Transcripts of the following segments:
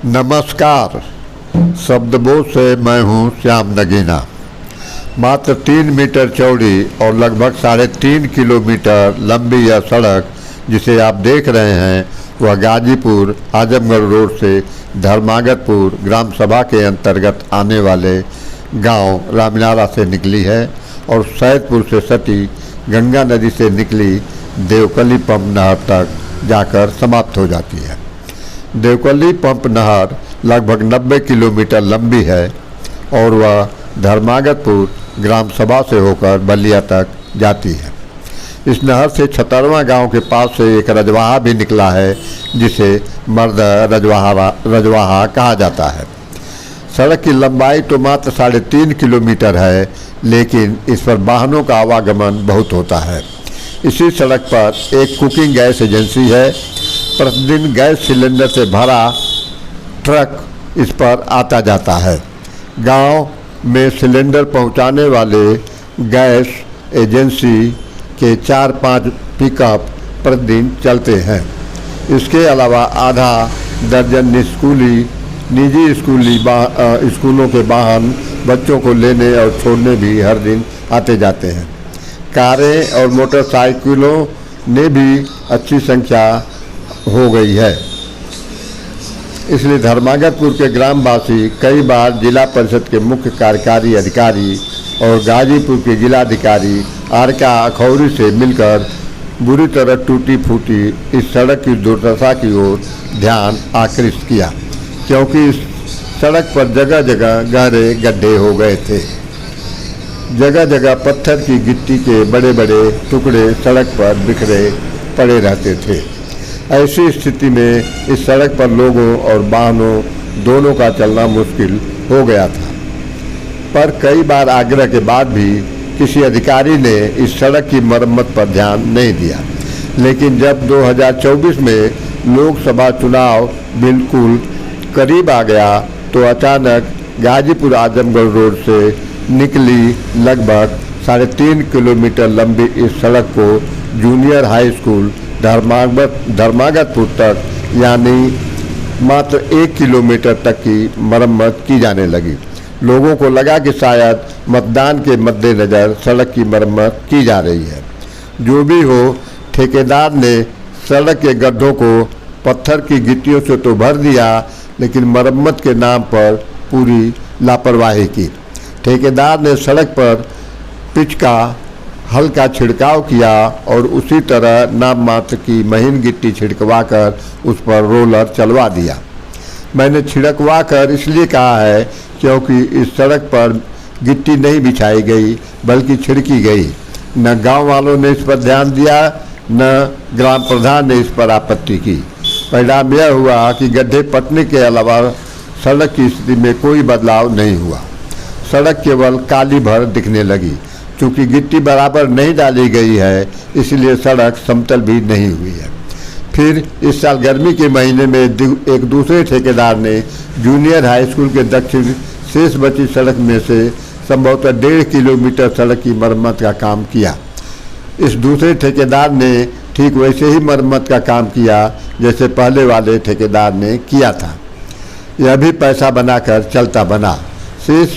नमस्कार। शब्दबोध से मैं हूं श्याम नगीना। मात्र 3 मीटर चौड़ी और लगभग 3.5 किलोमीटर लंबी यह सड़क जिसे आप देख रहे हैं वह गाजीपुर आजमगढ़ रोड से धर्मागतपुर ग्राम सभा के अंतर्गत आने वाले गांव रामनारा से निकली है और सैदपुर से सटी गंगा नदी से निकली देवकली पंप नहर तक जाकर समाप्त हो जाती है। देवकली पंप नहर लगभग 90 किलोमीटर लंबी है और वह धर्मागतपुर ग्राम सभा से होकर बलिया तक जाती है। इस नहर से 76वां गांव के पास से एक रजवाहा भी निकला है जिसे मर्द रजवाहा कहा जाता है। सड़क की लंबाई तो मात्र 3.5 किलोमीटर है, लेकिन इस पर वाहनों का आवागमन बहुत होता है। इसी सड़क पर एक कुकिंग गैस एजेंसी है। प्रतिदिन गैस सिलेंडर से भरा ट्रक इस पर आता जाता है। गांव में सिलेंडर पहुंचाने वाले गैस एजेंसी के 4-5 पिकअप प्रतिदिन चलते हैं। इसके अलावा आधा दर्जन निजी स्कूलों के वाहन बच्चों को लेने और छोड़ने भी हर दिन आते जाते हैं। कारें और मोटरसाइकिलों ने भी अच्छी संख्या हो गई है। इसलिए धर्मागतपुर के ग्रामवासी कई बार जिला परिषद के मुख्य कार्यकारी अधिकारी और गाजीपुर के जिलाधिकारी आरका अखौरी से मिलकर बुरी तरह टूटी फूटी इस सड़क की दुर्दशा की ओर ध्यान आकृष्ट किया, क्योंकि इस सड़क पर जगह जगह गहरे गड्ढे हो गए थे। जगह जगह पत्थर की गिट्टी के बड़े बड़े टुकड़े सड़क पर बिखरे पड़े रहते थे। ऐसी स्थिति में इस सड़क पर लोगों और वाहनों दोनों का चलना मुश्किल हो गया था। पर कई बार आग्रह के बाद भी किसी अधिकारी ने इस सड़क की मरम्मत पर ध्यान नहीं दिया। लेकिन जब 2024 में लोकसभा चुनाव बिल्कुल करीब आ गया तो अचानक गाजीपुर आजमगढ़ रोड से निकली लगभग 3.5 किलोमीटर लंबी इस सड़क को जूनियर हाई स्कूल धर्मागतपुर तक यानी मात्र 1 किलोमीटर तक की मरम्मत की जाने लगी। लोगों को लगा कि शायद मतदान के मद्देनज़र सड़क की मरम्मत की जा रही है। जो भी हो, ठेकेदार ने सड़क के गड्ढों को पत्थर की गिट्टियों से तो भर दिया, लेकिन मरम्मत के नाम पर पूरी लापरवाही की। ठेकेदार ने सड़क पर पिच का हल्का छिड़काव किया और उसी तरह नाम मात्र की महीन गिट्टी छिड़कवाकर उस पर रोलर चलवा दिया। मैंने छिड़कवा कर इसलिए कहा है क्योंकि इस सड़क पर गिट्टी नहीं बिछाई गई बल्कि छिड़की गई। न गांव वालों ने इस पर ध्यान दिया, न ग्राम प्रधान ने इस पर आपत्ति की। परिणाम यह हुआ कि गड्ढे पटने के अलावा सड़क की स्थिति में कोई बदलाव नहीं हुआ। सड़क केवल काली भर दिखने लगी। चूँकि गिट्टी बराबर नहीं डाली गई है, इसलिए सड़क समतल भी नहीं हुई है। फिर इस साल गर्मी के महीने में एक दूसरे ठेकेदार ने जूनियर हाई स्कूल के दक्षिण शेष बची सड़क में से संभवतः 1.5 किलोमीटर सड़क की मरम्मत का काम किया। इस दूसरे ठेकेदार ने ठीक वैसे ही मरम्मत का काम किया जैसे पहले वाले ठेकेदार ने किया था। यह भी पैसा बनाकर चलता बना। शेष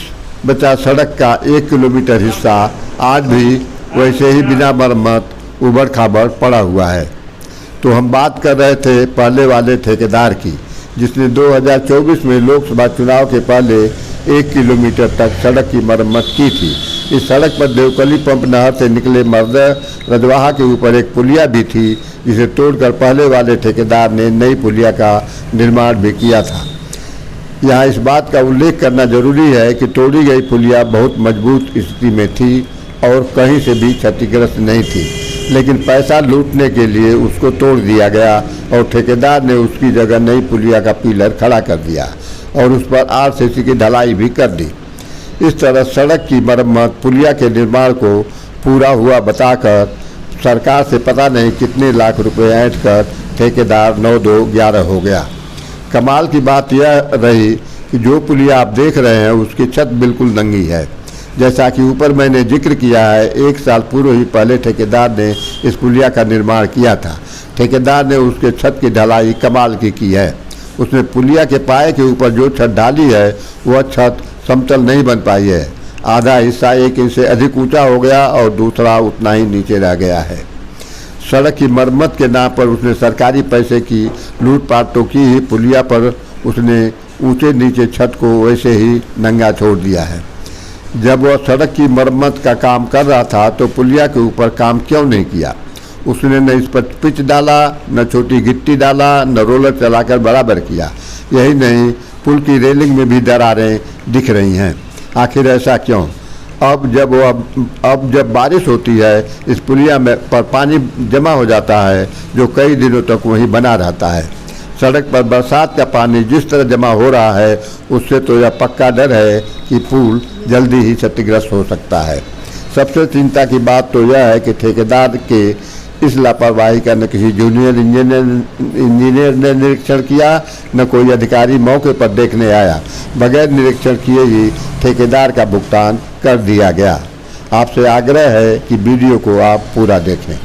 बचा सड़क का 1 किलोमीटर हिस्सा आज भी वैसे ही बिना मरम्मत उबड़ खाबड़ पड़ा हुआ है। तो हम बात कर रहे थे पहले वाले ठेकेदार की, जिसने 2024 में लोकसभा चुनाव के पहले 1 किलोमीटर तक सड़क की मरम्मत की थी। इस सड़क पर देवकली पंप नहर से निकले मर्द रजवाहा के ऊपर एक पुलिया भी थी, जिसे तोड़कर पहले वाले ठेकेदार ने नई पुलिया का निर्माण भी किया था। यहाँ इस बात का उल्लेख करना जरूरी है कि तोड़ी गई पुलिया बहुत मजबूत स्थिति में थी और कहीं से भी क्षतिग्रस्त नहीं थी, लेकिन पैसा लूटने के लिए उसको तोड़ दिया गया और ठेकेदार ने उसकी जगह नई पुलिया का पिलर खड़ा कर दिया और उस पर RCC की ढलाई भी कर दी। इस तरह सड़क की मरम्मत पुलिया के निर्माण को पूरा हुआ बताकर सरकार से पता नहीं कितने लाख रुपए ऐंठ कर ठेकेदार 9-2-11 हो गया। कमाल की बात यह रही कि जो पुलिया आप देख रहे हैं उसकी छत बिल्कुल नंगी है। जैसा कि ऊपर मैंने जिक्र किया है, 1 साल पूर्व ही पहले ठेकेदार ने इस पुलिया का निर्माण किया था। ठेकेदार ने उसके छत की ढलाई कमाल की है। उसने पुलिया के पाए के ऊपर जो छत डाली है वह छत समतल नहीं बन पाई है। आधा हिस्सा 1 इंच से अधिक ऊंचा हो गया और दूसरा उतना ही नीचे रह गया है। सड़क की मरम्मत के नाम पर उसने सरकारी पैसे की लूटपाट तो की ही, पुलिया पर उसने ऊंचे नीचे छत को वैसे ही नंगा छोड़ दिया है। जब वह सड़क की मरम्मत का काम कर रहा था तो पुलिया के ऊपर काम क्यों नहीं किया? उसने न इस पर पिच डाला, न छोटी गिट्टी डाला, न रोलर चलाकर बराबर किया। यही नहीं, पुल की रेलिंग में भी दरारें दिख रही हैं। आखिर ऐसा क्यों? अब जब बारिश होती है इस पुलिया में पर पानी जमा हो जाता है जो कई दिनों तक वहीं बना रहता है। सड़क पर बरसात का पानी जिस तरह जमा हो रहा है उससे तो यह पक्का डर है कि पुल जल्दी ही क्षतिग्रस्त हो सकता है। सबसे चिंता की बात तो यह है कि ठेकेदार के इस लापरवाही का न किसी जूनियर इंजीनियर ने निरीक्षण किया, न कोई अधिकारी मौके पर देखने आया। बगैर निरीक्षण किए ही ठेकेदार का भुगतान कर दिया गया। आपसे आग्रह है कि वीडियो को आप पूरा देखें।